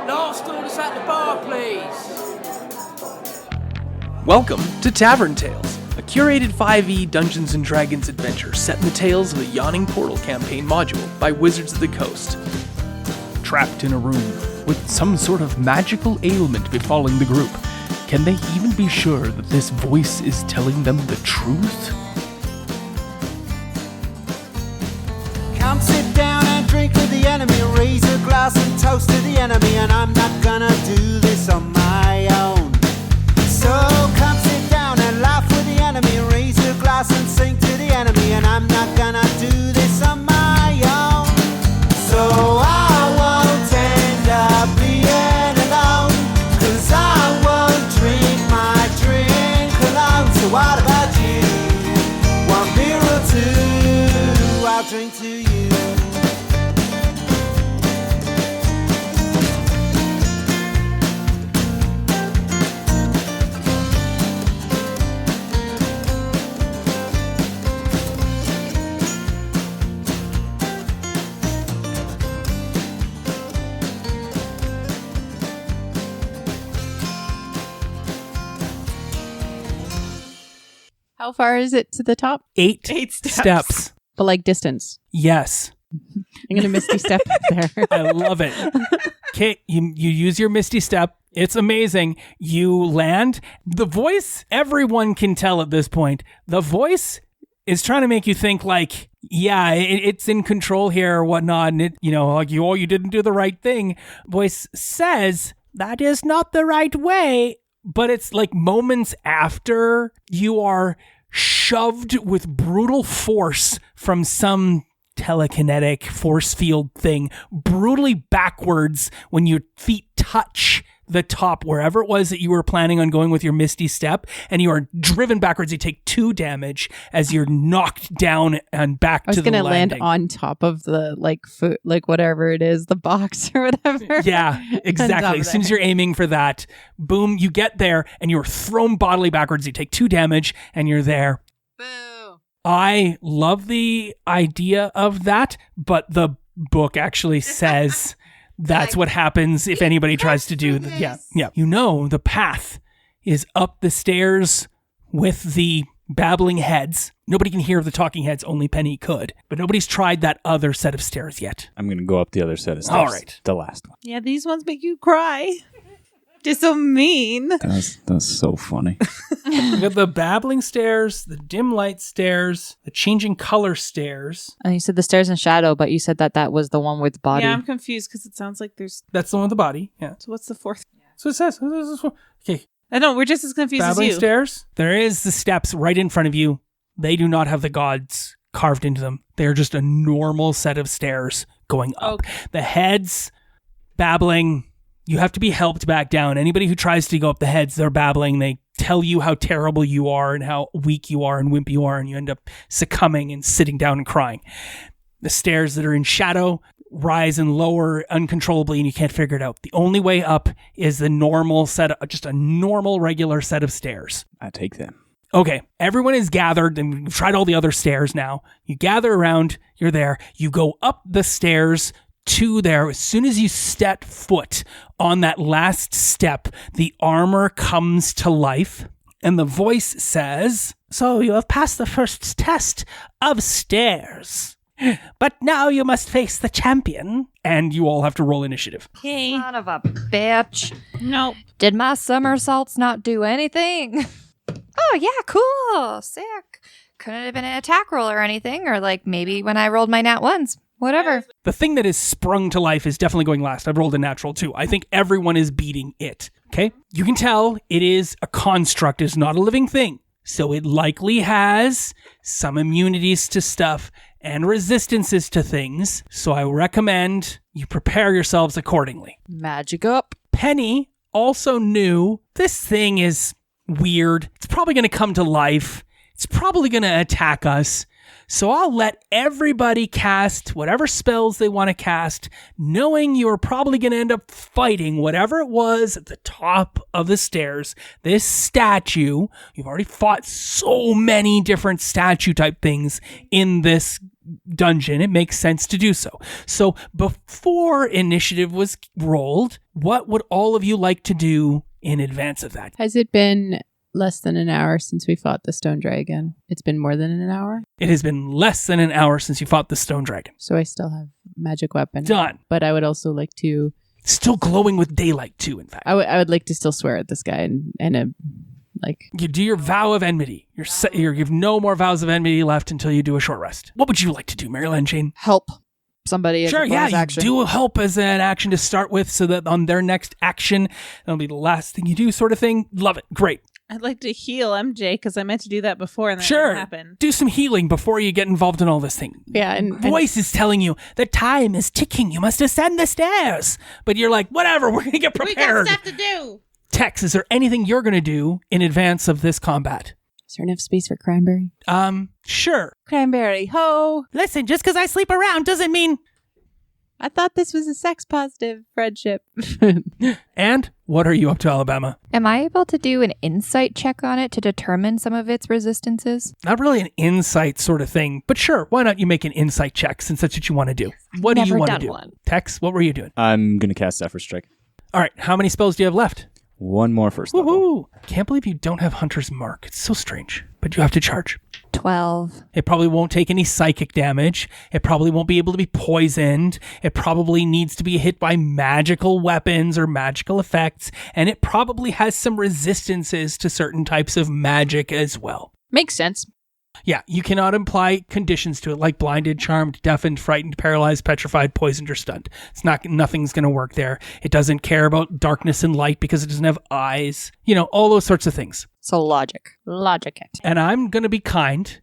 Last orders at the bar, please. Welcome to Tavern Tales, a curated 5e Dungeons & Dragons adventure set in the tales of the Yawning Portal campaign module by Wizards of the Coast. Trapped in a room with some sort of magical ailment befalling the group, can they even be sure that this voice is telling them the truth? Come sit down and drink with the enemy, raise a glass and toast to the enemy, and I'm not gonna do this on my own. So come sit down and laugh with the enemy, raise a glass and sing to the enemy, and I'm not gonna do this on my own. So I won't end up being alone, 'cause I won't drink my drink alone. So what about you? 1 beer or two, I'll drink to you. How far is it to the top? 8 steps. But like distance. Yes. I'm going to misty step there. I love it. Okay, you use your Misty Step. It's amazing. You land. The voice, everyone can tell at this point, the voice is trying to make you think like, yeah, it's in control here or whatnot. And you didn't do the right thing. Voice says, that is not the right way. But it's like moments after you are shoved with brutal force from some telekinetic force field thing, brutally backwards when your feet touch the top, wherever it was that you were planning on going with your Misty Step, and you are driven backwards. You take 2 damage as you're knocked down and back to the landing. I was going to land on top of the foot, whatever it is, the box or whatever. Yeah, exactly. As soon as you're aiming for that, boom, you get there and you're thrown bodily backwards. You take 2 damage and you're there. Boo. I love the idea of that, but the book actually says that's what happens if anybody tries to do that. Yeah. You know, the path is up the stairs with the babbling heads. Nobody can hear the talking heads, only Penny could. But nobody's tried that other set of stairs yet. I'm going to go up the other set of stairs. All right. The last one. Yeah, these ones make you cry. Just so mean. That's so funny. We got the babbling stairs, the dim light stairs, the changing color stairs. And you said the stairs in shadow, but you said that was the one with the body. Yeah, I'm confused because it sounds like there's... That's the one with the body, yeah. So what's the fourth? So it says. Okay. I know, we're just as confused Babbling as you. stairs. There is the steps right in front of you. They do not have the gods carved into them. They're just a normal set of stairs going up. Okay. The heads, babbling... You have to be helped back down. Anybody who tries to go up the heads, they're babbling. They tell you how terrible you are and how weak you are and wimp you are, and you end up succumbing and sitting down and crying. The stairs that are in shadow rise and lower uncontrollably, and you can't figure it out. The only way up is the normal set, just a normal, regular set of stairs. I take them. Okay, everyone is gathered, and we've tried all the other stairs now. You gather around, you're there. You go up the stairs to there. As soon as you step foot on that last step, the armor comes to life and the voice says, so you have passed the first test of stairs, but now you must face the champion. And you all have to roll initiative. Okay. Son of a bitch. Nope. Did my somersaults not do anything? Oh yeah, cool, sick. Couldn't have been an attack roll or anything, or maybe when I rolled my nat ones. Whatever. The thing that is sprung to life is definitely going last. I've rolled a natural 2. I think everyone is beating it. Okay? You can tell it is a construct. It's not a living thing. So it likely has some immunities to stuff and resistances to things. So I recommend you prepare yourselves accordingly. Magic up. Penny also knew this thing is weird. It's probably going to come to life. It's probably going to attack us. So I'll let everybody cast whatever spells they want to cast, knowing you're probably going to end up fighting whatever it was at the top of the stairs. This statue, you've already fought so many different statue type things in this dungeon, it makes sense to do so. So before initiative was rolled, what would all of you like to do in advance of that? Has it been less than an hour since we fought the stone dragon? It's been more than an hour? It has been less than an hour since you fought the stone dragon. So I still have magic weapon. Done. But I would also like to... Still glowing with daylight too, in fact. I would like to still swear at this guy and You do your vow of enmity. You have no more vows of enmity left until you do a short rest. What would you like to do, Maryland Jane? Help somebody. as a Sure, yeah, bonus you action. do help as an action to start with so that on their next action, that'll be the last thing you do sort of thing. Love it. Great. I'd like to heal MJ because I meant to do that before and that Sure. didn't happen. Do some healing before you get involved in all this thing. Yeah, and Voice is telling you the time is ticking. You must ascend the stairs. But you're like, whatever, we're going to get prepared. to do. Tex, is there anything you're going to do in advance of this combat? is there enough space for cranberry? Sure. Cranberry, ho! Listen, just because I sleep around doesn't mean... I thought this was a sex positive friendship. And what are you up to, Alabama? Am I able to do an insight check on it to determine some of its resistances? Not really an insight sort of thing, but sure, why not you make an insight check since that's what you want to do? What do you Never want to done do? one. Tex, what were you doing? I'm going to cast Zephyr Strike. All right, how many spells do you have left? One more first level. Woohoo! Can't believe you don't have Hunter's Mark. It's so strange, but you have to charge. 12. It probably won't take any psychic damage. It probably won't be able to be poisoned. It probably needs to be hit by magical weapons or magical effects. And it probably has some resistances to certain types of magic as well. Makes sense. Yeah, you cannot imply conditions to it like blinded, charmed, deafened, frightened, paralyzed, petrified, poisoned, or stunned. Nothing's going to work there. It doesn't care about darkness and light because it doesn't have eyes. You know, all those sorts of things. So logic it. And I'm going to be kind,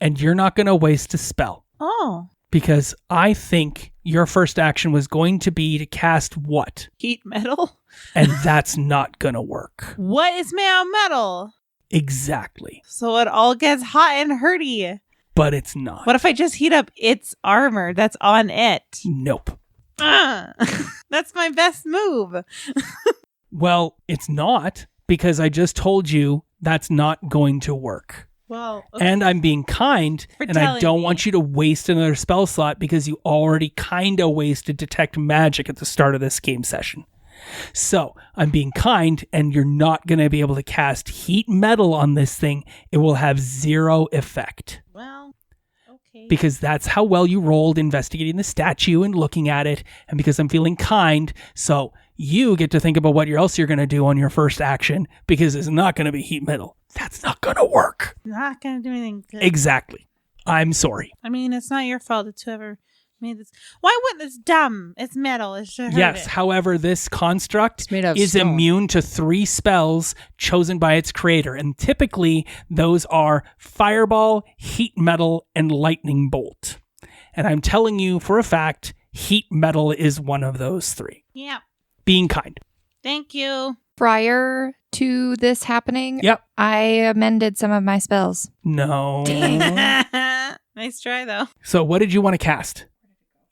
and you're not going to waste a spell. Oh. Because I think your first action was going to be to cast what? Heat metal? And that's not going to work. What is metal? Exactly. So it all gets hot and hurty. But it's not. What if I just heat up its armor that's on it? Nope. That's my best move. Well, it's not, because I just told you that's not going to work. Well, okay. And I'm being kind, For and I telling don't me. want you to waste another spell slot because you already kind of wasted Detect Magic at the start of this game session. So I'm being kind, and you're not going to be able to cast Heat Metal on this thing. It will have 0 effect. Well, okay. Because that's how well you rolled investigating the statue and looking at it, and because I'm feeling kind, so you get to think about what else you're going to do on your first action, because it's not going to be Heat Metal. That's not going to work. Not gonna do anything good. Exactly. I'm sorry. I mean, it's not your fault. It's whoever made this. Why wouldn't it's dumb? It's metal. It should hurt Yes, it. however, this construct It's made out of is stone. immune to 3 spells chosen by its creator, and typically those are Fireball, Heat Metal, and Lightning Bolt. And I'm telling you for a fact, Heat Metal is one of those 3. Yeah. Being kind. Thank you. Prior to this happening, Yep. I amended some of my spells. No. Nice try, though. So what did you want to cast?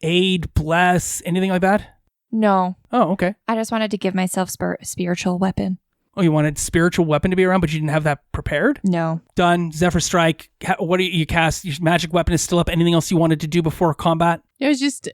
Aid, bless, anything like that? No, Oh, okay. I just wanted to give myself spiritual weapon. Oh, you wanted spiritual weapon to be around, but you didn't have that prepared? No. Done. Zephyr Strike. What do you cast? Your magic weapon is still up. Anything else you wanted to do before combat? It was just,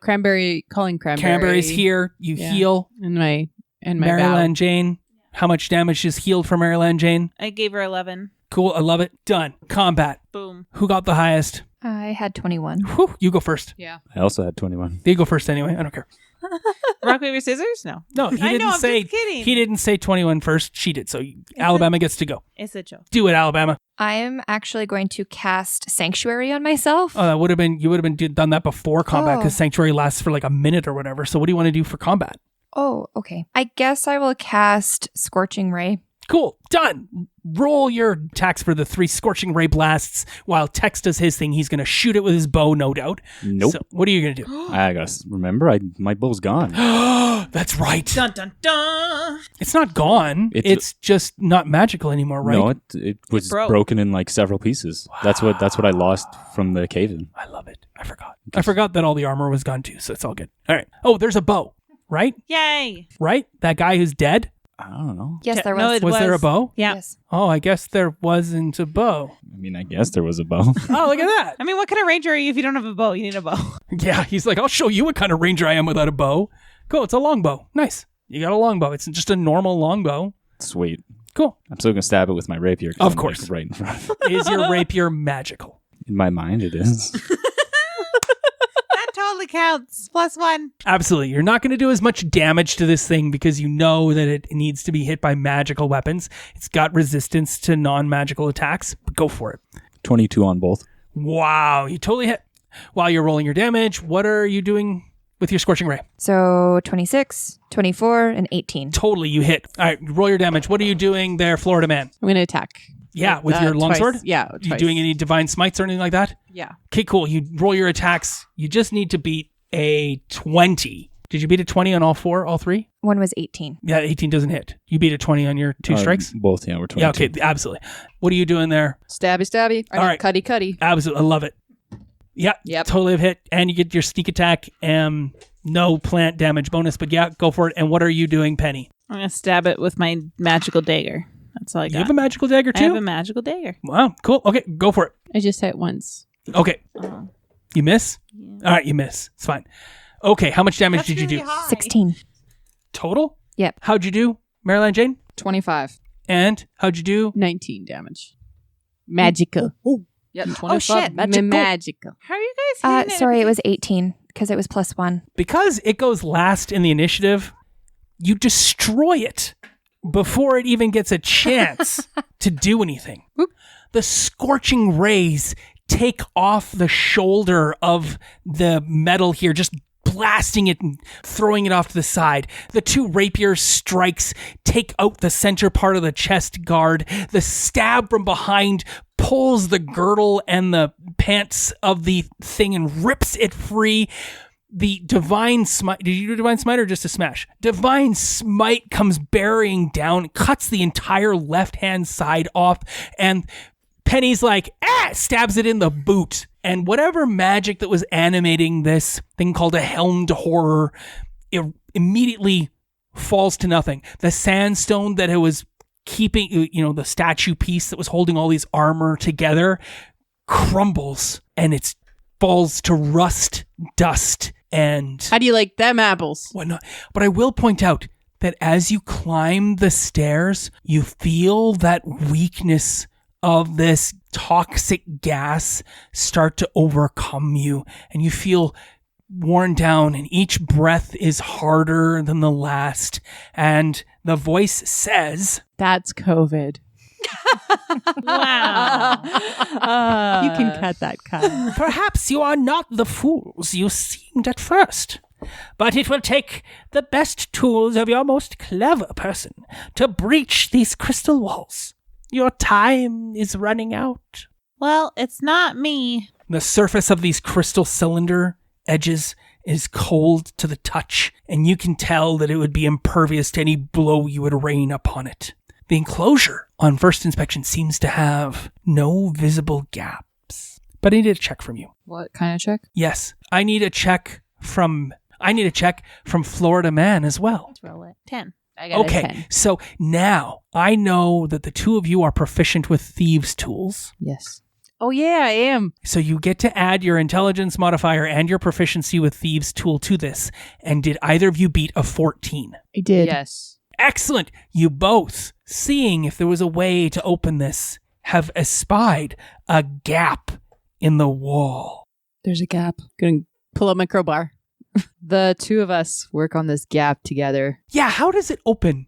cranberry, calling cranberry. Cranberry's here. You Yeah. heal. And my Maryland Jane. How much damage is healed for Maryland Jane? I gave her 11. Cool. I love it. Done. Combat. Boom. Who got the highest? I had 21. Whew, you go first. Yeah. I also had 21. You go first anyway. I don't care. Rock, paper, scissors? No. No, he I didn't know, I'm say. just kidding. He didn't say 21 first. She did. So Alabama gets to go. It's a joke. Do it, Alabama. I am actually going to cast Sanctuary on myself. Oh, that would have been. You would have been done that before combat because Oh. Sanctuary lasts for like a minute or whatever. So what do you want to do for combat? Oh, okay. I guess I will cast Scorching Ray. Cool. Done. Roll your attacks for the 3 Scorching Ray blasts while Tex does his thing. He's going to shoot it with his bow, no doubt. Nope. So what are you going to do? I gotta remember, my bow's gone. That's right. Dun, dun, dun. It's not gone. It's just not magical anymore, right? No, it was broke. broken in like several pieces. That's what I lost from the cave-in. I love it. I forgot. I forgot that all the armor was gone too, so it's all good. All right. Oh, there's a bow, right? Yay. Right? That guy who's dead? I don't know. Yes, there No, was. it Was there a bow? Yeah. Yes. Oh, I guess there wasn't a bow. I mean, I guess there was a bow. Oh, look at that. I mean, what kind of ranger are you if you don't have a bow? You need a bow. Yeah, he's like, I'll show you what kind of ranger I am without a bow. Cool, it's a longbow. Nice. You got a longbow. It's just a normal longbow. Sweet. Cool. I'm still going to stab it with my rapier. 'Cause Of I'm, course. like, right in front. Is your rapier magical? In my mind, it is. That totally counts. +1. Absolutely. You're not going to do as much damage to this thing because you know that it needs to be hit by magical weapons. It's got resistance to non-magical attacks, but go for it. 22 on both. Wow, you totally hit. While you're rolling your damage, what are you doing with your Scorching Ray? So 26, 24, and 18. Totally, you hit. All right, roll your damage. What are you doing there, Florida Man? I'm going to attack. Yeah, with your longsword? Twice. Yeah, You twice. doing any divine smites or anything like that? Yeah. Okay, cool. You roll your attacks. You just need to beat a 20. Did you beat a 20 on all three? One was 18. Yeah, 18 doesn't hit. You beat a 20 on your two strikes? Both, yeah, we're 22. Yeah, okay, absolutely. What are you doing there? Stabby. All right. Cutty. Absolutely, I love it. Yeah, Yep. totally have hit. And you get your sneak attack. No plant damage bonus, but yeah, go for it. And what are you doing, Penny? I'm going to stab it with my magical dagger. That's all I got. You have a magical dagger I too? have a magical dagger. Wow, cool. Okay, go for it. I just hit once. Okay. You miss? Yeah. All right, you miss. It's fine. Okay, how much damage That's did you really do? high. 16. Total? Yep. How'd you do, Marilyn Jane? 25. And how'd you do? 19 damage. Magical. Yep. 25. Oh, shit. Magical. How are you guys hitting Sorry, it was 18 because it was +1. Because it goes last in the initiative, you destroy it before it even gets a chance to do anything. The scorching rays take off the shoulder of the metal here, just blasting it and throwing it off to the side. The two rapier strikes take out the center part of the chest guard. The stab from behind pulls the girdle and the pants of the thing and rips it free. The divine smite, did you do divine smite or just a smash? Divine smite comes bearing down, cuts the entire left-hand side off, and Penny's like, stabs it in the boot. And whatever magic that was animating this thing called a helmed horror, it immediately falls to nothing. The sandstone that it was keeping, the statue piece that was holding all these armor together crumbles and it falls to rust, dust, and How do you like them apples? whatnot. But I will point out that as you climb the stairs, you feel that weakness of this toxic gas start to overcome you, and you feel worn down, and each breath is harder than the last. And the voice says, That's COVID. Wow. You can cut that cut. "Perhaps you are not the fools you seemed at first, but it will take the best tools of your most clever person to breach these crystal walls. Your time is running out." Well, it's not me. The surface of these crystal cylinder edges is cold to the touch, and you can tell that it would be impervious to any blow you would rain upon it. The enclosure on first inspection seems to have no visible gaps. But I need a check from you. What kind of check? Yes, I need a check from Florida Man as well. Let's roll it. 10. I got a Okay, 10. so now I know that the two of you are proficient with thieves' tools. Yes. Oh, yeah, I am. So you get to add your intelligence modifier and your proficiency with thieves' tool to this. And did either of you beat a 14? I did. Yes. Excellent. You both, seeing if there was a way to open this, have espied a gap in the wall. There's a gap. Gonna pull up my crowbar. The two of us work on this gap together. Yeah, how does it open,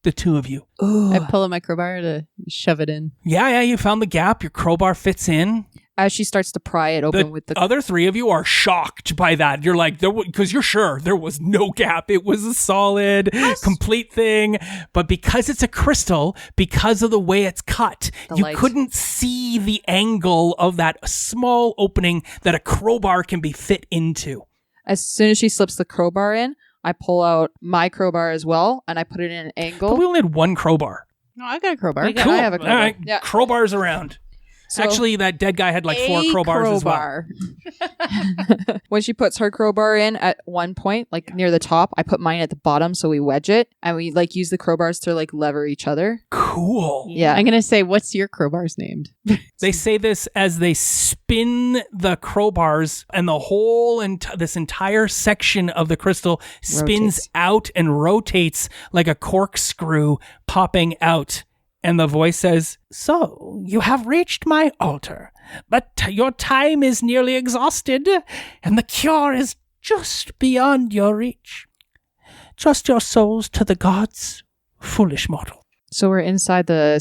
the two of you? I pull up my crowbar to shove it in. Yeah, you found the gap. Your crowbar fits in. As she starts to pry it open with the other three of you are shocked by that. You're like, because you're sure there was no gap. It was a solid, complete thing. But because it's a crystal, because of the way it's cut, you light. couldn't see the angle of that small opening that a crowbar can be fit into. As soon as she slips the crowbar in, I pull out my crowbar as well, and I put it in an angle. But we only had one crowbar. No, I got a crowbar. We got- Cool. I have a crowbar. All right, Yeah. crowbars around. So Actually, that dead guy had like 4 crowbars as well. when she puts her crowbar in at one point, like near the top, I put mine at the bottom, so we wedge it, and we like use the crowbars to like lever each other. Cool. Yeah. I'm gonna say, what's your crowbars named? They say this as they spin the crowbars, and the whole this entire section of the crystal spins Rotates. out and rotates like a corkscrew popping out. And the voice says, "So, you have reached my altar, but your time is nearly exhausted, and the cure is just beyond your reach. Trust your souls to the gods, foolish mortal." So we're inside the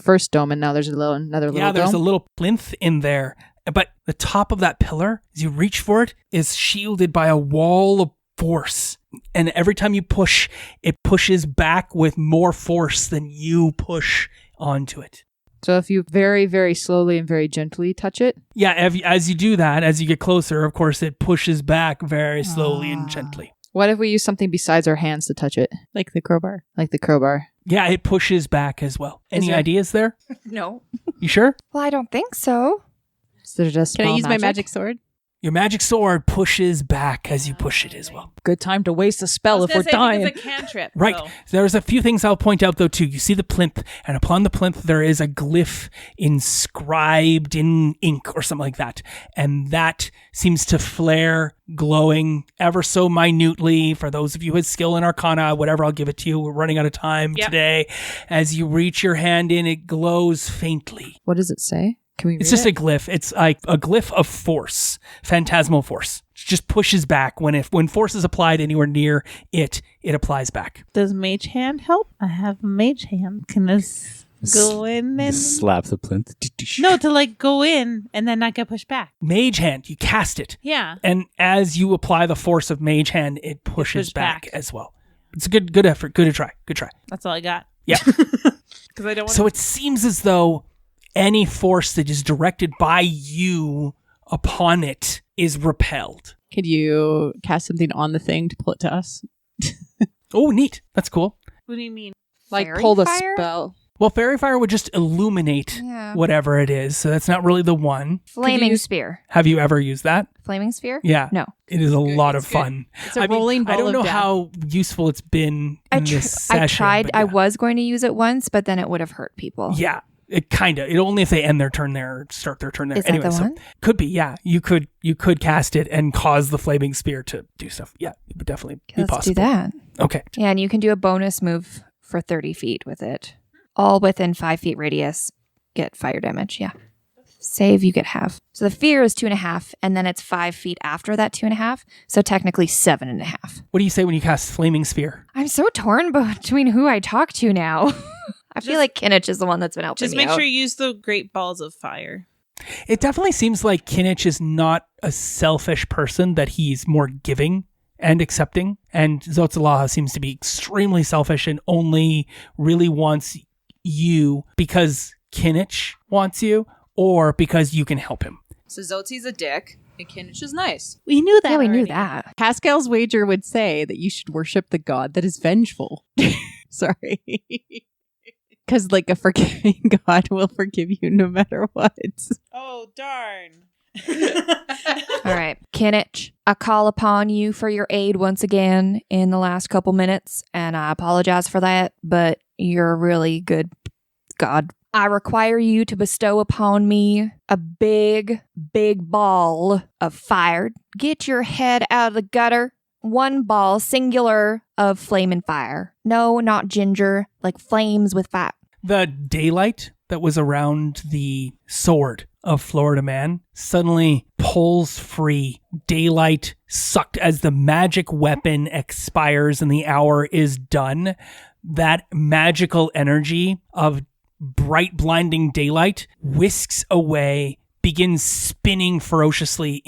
first dome, and now there's another little Yeah, there's dome. a little plinth in there. But the top of that pillar, as you reach for it, is shielded by a wall of force. And every time you push, it pushes back with more force than you push onto it. So if you very, very slowly and very gently touch it, Yeah, as you do that, as you get closer, of course, it pushes back very slowly and gently. what if we use something besides our hands to touch it, Like the crowbar. like the crowbar? Yeah, it pushes back as well. Any there- ideas there? No. You sure? Well, I don't think so. Is there just Can I small use my magic sword? Your magic sword pushes back as you push it as well. Good time to waste a spell if we're dying. It's a cantrip. Right. though. There's a few things I'll point out, though, too. You see the plinth, and upon the plinth, there is a glyph inscribed in ink or something like that. And that seems to flare, glowing ever so minutely. For those of you who have skill in Arcana, whatever, I'll give it to you. We're running out of time today. As you reach your hand in, it glows faintly. What does it say? Can we read It's just it? a glyph. It's like a glyph of force, phantasmal force. It just pushes back when force is applied anywhere near it applies back. Does mage hand help? I have a mage hand. Can this go in and Just slap the plinth. no to like go in and then not get pushed back? Mage hand, you cast it, Yeah. and as you apply the force of mage hand, it pushes pushes back back. as well. It's a good effort. Good try. That's all I got. Yeah. Because I don't want So it seems as though any force that is directed by you upon it is repelled. Could you cast something on the thing to pull it to us? Oh, neat. That's cool. What do you mean? like Fairy pull the fire? spell. Well, fairy fire would just illuminate Yeah. whatever it is, so that's not really the one. Flaming spear. Have you ever used that? Flaming spear? Yeah. No. It is a lot of It's good. fun. It's a rolling ball I don't of know death. how useful it's been in this session. I tried. but I yeah. was going to use it once, but then it would have hurt people. Yeah, it kind of. It only if they end their turn there or start their turn there. Is that Anyway, the so one? could be. Yeah, you could cast it and cause the flaming spear to do stuff. Yeah, it would definitely be Let's possible. do that. Okay. Yeah, and you can do a bonus move for 30 feet with it. All within 5 feet radius get fire damage. Yeah. Save, you get half. So the fear is 2.5, and then it's 5 feet after that 2.5. So technically 7.5. What do you say when you cast flaming spear? I'm so torn between who I talk to now. I feel like Kinich is the one that's been helping Just me make out. sure you use the great balls of fire. It definitely seems like Kinich is not a selfish person, that he's more giving and accepting. And Zotzalaha seems to be extremely selfish and only really wants you because Kinich wants you or because you can help him. So Zotzi's a dick, and Kinich is nice. We knew that. Yeah, we knew already. that. Pascal's wager would say that you should worship the god that is vengeful. Sorry. Because, like, a forgiving god will forgive you no matter what. Oh, darn. All right. Kinich, I call upon you for your aid once again in the last couple minutes, and I apologize for that, but you're a really good god. I require you to bestow upon me a big, big ball of fire. Get your head out of the gutter. One ball, singular, of flame and fire. No, not ginger, like flames with fire. The daylight that was around the sword of Florida Man suddenly pulls free. Daylight sucked as the magic weapon expires and the hour is done. That magical energy of bright, blinding daylight whisks away, begins spinning ferociously,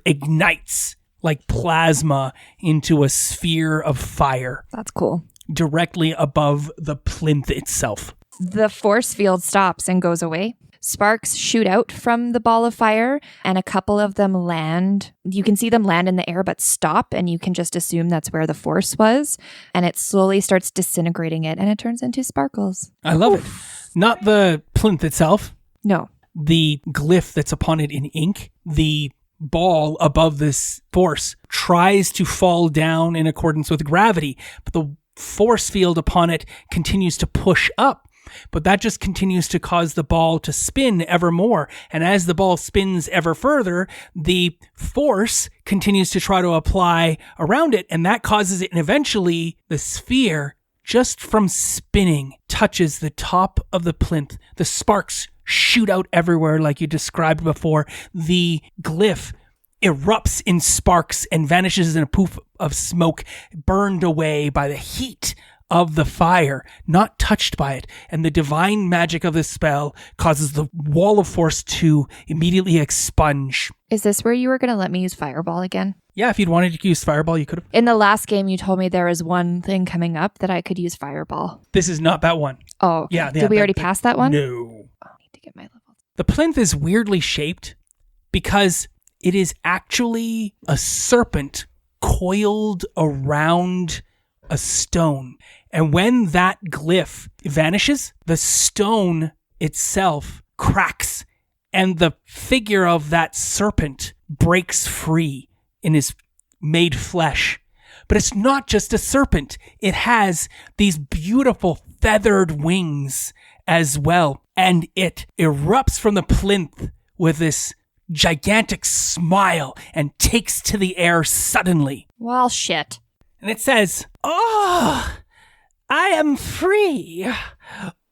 ignites like plasma into a sphere of fire That's cool. directly above the plinth itself. The force field stops and goes away. Sparks shoot out from the ball of fire, and a couple of them land. You can see them land in the air, but stop, and you can just assume that's where the force was. And it slowly starts disintegrating it, and it turns into sparkles. I love it. Not the plinth itself. No, the glyph that's upon it in ink, the ball above this force tries to fall down in accordance with gravity, but the force field upon it continues to push up. But that just continues to cause the ball to spin ever more. And as the ball spins ever further, the force continues to try to apply around it. And that causes it. And eventually the sphere, just from spinning, touches the top of the plinth. The sparks shoot out everywhere like you described before. The glyph erupts in sparks and vanishes in a poof of smoke, burned away by the heat of the fire, not touched by it. And the divine magic of this spell causes the wall of force to immediately expunge. Is this where you were going to let me use Fireball again? Yeah, if you'd wanted to use Fireball, you could have. In the last game, you told me there was one thing coming up that I could use Fireball. This is not that one. Oh, okay. Yeah. Did we already pass that one? No. Oh, I need to get my level. The plinth is weirdly shaped because it is actually a serpent coiled around a stone. And when that glyph vanishes, the stone itself cracks and the figure of that serpent breaks free and is made flesh. But it's not just a serpent. It has these beautiful feathered wings as well. And it erupts from the plinth with this gigantic smile and takes to the air suddenly. Well, shit. And it says, "Oh, I am free.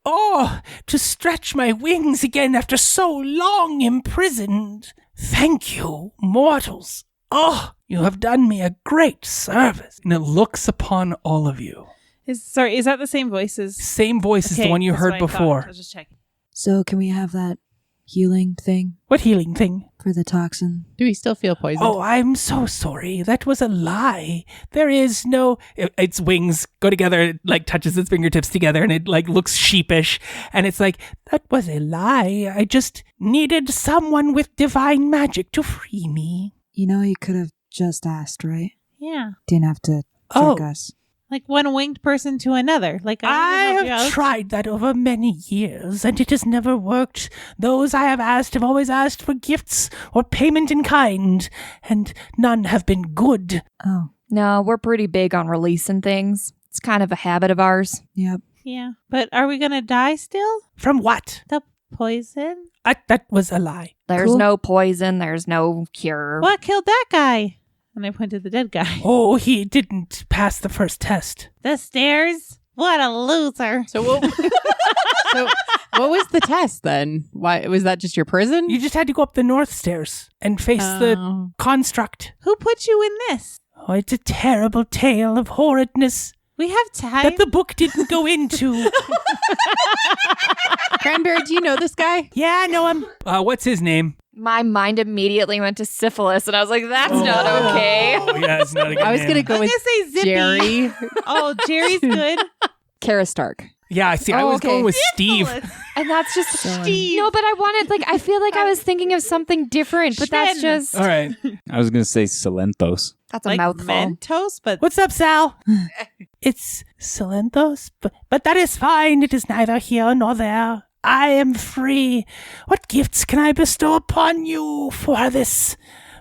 Oh, to stretch my wings again after so long imprisoned. Thank you, mortals. Oh, you have done me a great service." And it looks upon all of you. Is that the same voice as... Same voice as the one you that's heard what I thought. before. I was just checking. So can we have that healing thing What healing thing? for the toxin? Do we still feel poisoned? Oh, I'm so sorry. That was a lie. There is no... Its wings go together, it like touches its fingertips together and it like looks sheepish. And it's like, that was a lie. I just needed someone with divine magic to free me. You know, you could have just asked, right? Yeah. Didn't have to Oh. trick us. Like one winged person to another. Like I help you have out. tried that over many years, and it has never worked. Those I have asked have always asked for gifts or payment in kind, and none have been good. Oh, No, we're pretty big on releasing things. It's kind of a habit of ours. yep. Yeah. But are we going to die still? From what? The poison? That was a lie. There's Cool. no poison. There's no cure. What killed that guy? And I pointed to the dead guy. Oh, he didn't pass the first test. The stairs? What a loser. So what was the test then? Why was that just your prison? You just had to go up the north stairs and face the Oh. construct. Who put you in this? Oh, it's a terrible tale of horridness We have time. that the book didn't go into. Cranberry, do you know this guy? Yeah, I know him. What's his name? My mind immediately went to syphilis, and I was like, that's not okay. Oh, yeah, it's not a good I was name. gonna go I'm with going to say Zippy. Jerry. Oh, Jerry's good. Kara Stark. Yeah, I see. I Oh, was okay. going with Steve. And that's just Steve. No, but I wanted, like, I feel like I was thinking of something different, but that's Sven. just, All right. I was gonna say Salenthos. that's a Like mouthful. Mentos, but What's up, Sal? It's Salenthos, but that is fine. It is neither here nor there. I am free. What gifts can I bestow upon you for this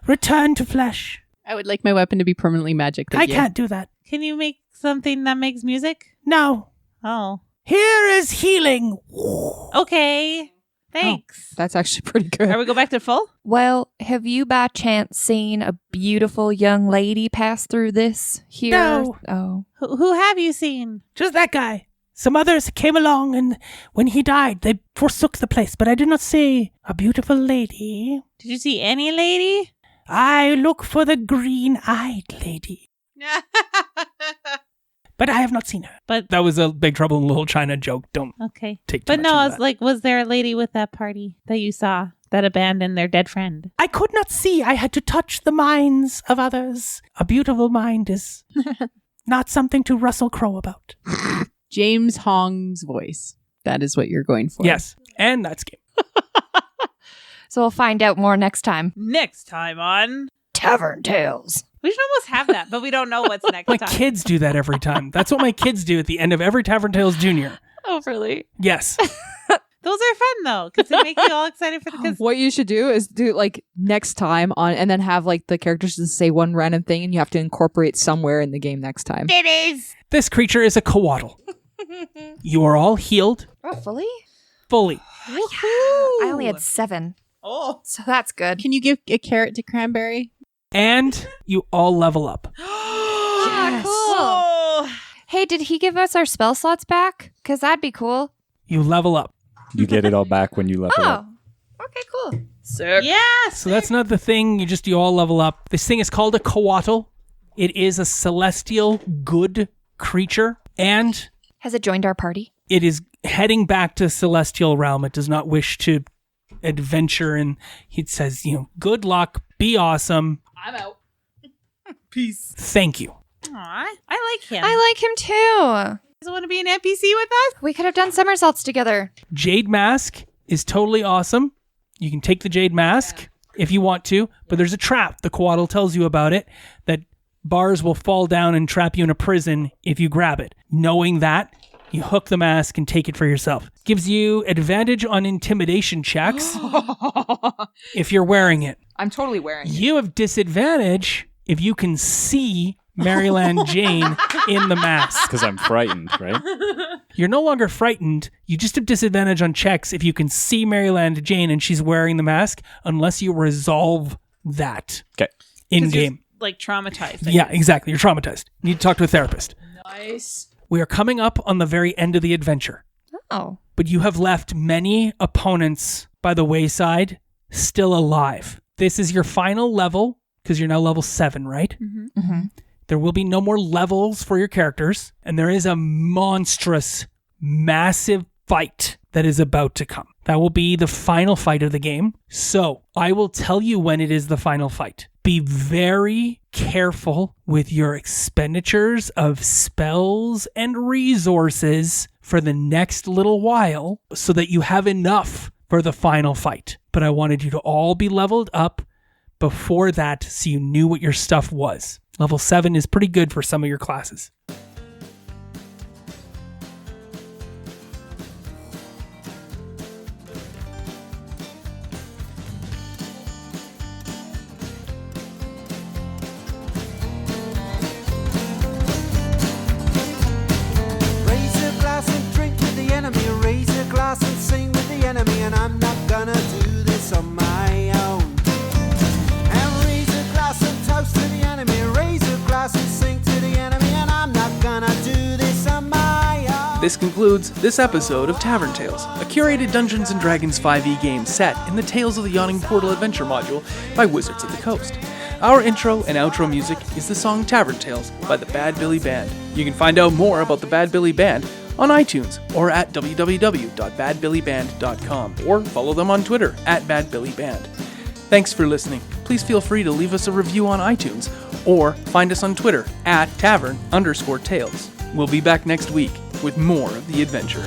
return to flesh? I would like my weapon to be permanently magic. I can't do that. can you make something that makes music? No. Oh. Here is healing. Okay. Thanks. That's actually pretty good. Are we go back to full? Well, have you by chance seen a beautiful young lady pass through this here? No. Oh. Who have you seen? Just that guy. Some others came along, and when he died, they forsook the place, but I did not see a beautiful lady. Did you see any lady? I look for the green-eyed lady, but I have not seen her. But That was a Big Trouble in Little China joke. Don't okay. take too But much no, into I was that. like, was there a lady with that party that you saw that abandoned their dead friend? I could not see. I had to touch the minds of others. A beautiful mind is not something to Russell Crowe about. James Hong's voice. That is what you're going for. Yes, and that's game. So we'll find out more next time. Next time on... Tavern Tales. We should almost have that, but we don't know what's next My time. kids do that every time. That's what my kids do at the end of every Tavern Tales Junior. Oh, really? Yes. Those are fun though, because they make you all excited for the. Cause What you should do is do like next time on, and then have like the characters just say one random thing, and you have to incorporate somewhere in the game next time. Babies. This creature is a coatl. You are all healed Oh, fully? fully. I only had 7. Oh. So that's good. Can you give a carrot to Cranberry? And you all level up. Yes. Cool. Hey, did he give us our spell slots back? Because that'd be cool. You level up. You get it all back when you level up. Oh, okay, cool. Yes. So that's not the thing. You all level up. This thing is called a coatl. It is a celestial good creature. And Has it joined our party? it is heading back to celestial realm. It does not wish to adventure. And it says, good luck. Be awesome. I'm out. Peace. Thank you. Aw, I like him. I like him too. Does want to be an NPC with us? We could have done somersaults together. Jade Mask is totally awesome. You can take the Jade Mask if you want to, but there's a trap. The coatl tells you about it, that bars will fall down and trap you in a prison if you grab it. Knowing that, you hook the mask and take it for yourself. Gives you advantage on intimidation checks if you're wearing it. I'm totally wearing it. You have disadvantage if you can see Maryland Jane in the mask. Because I'm frightened, right? You're no longer frightened. You just have disadvantage on checks if you can see Maryland Jane and she's wearing the mask, unless you resolve that Okay. in game. Like traumatized. Yeah, exactly. You're traumatized. You need to talk to a therapist. Nice. We are coming up on the very end of the adventure, Oh. but you have left many opponents by the wayside still alive. This is your final level because you're now level 7, right? Mm-hmm. There will be no more levels for your characters, and there is a monstrous, massive fight that is about to come. That will be the final fight of the game. So I will tell you when it is the final fight. Be very careful with your expenditures of spells and resources for the next little while so that you have enough for the final fight. But I wanted you to all be leveled up before that so you knew what your stuff was. Level 7 is pretty good for some of your classes. Raise a glass and drink with the enemy. Raise a glass and sing with the enemy. And I'm not gonna do this on my own. And raise a glass and toast to the enemy. Raise a glass and sing to the enemy. And I'm not gonna do this on my own. This concludes this episode of Tavern Tales, a curated Dungeons & Dragons 5e game set in the Tales of the Yawning Portal adventure module by Wizards of the Coast. Our intro and outro music is the song Tavern Tales by the Bad Billy Band. You can find out more about the Bad Billy Band on iTunes or at www.badbillyband.com or follow them on Twitter at badbillyband. Thanks for listening. Please feel free to leave us a review on iTunes or find us on Twitter at tavern_tales. We'll be back next week with more of the adventure.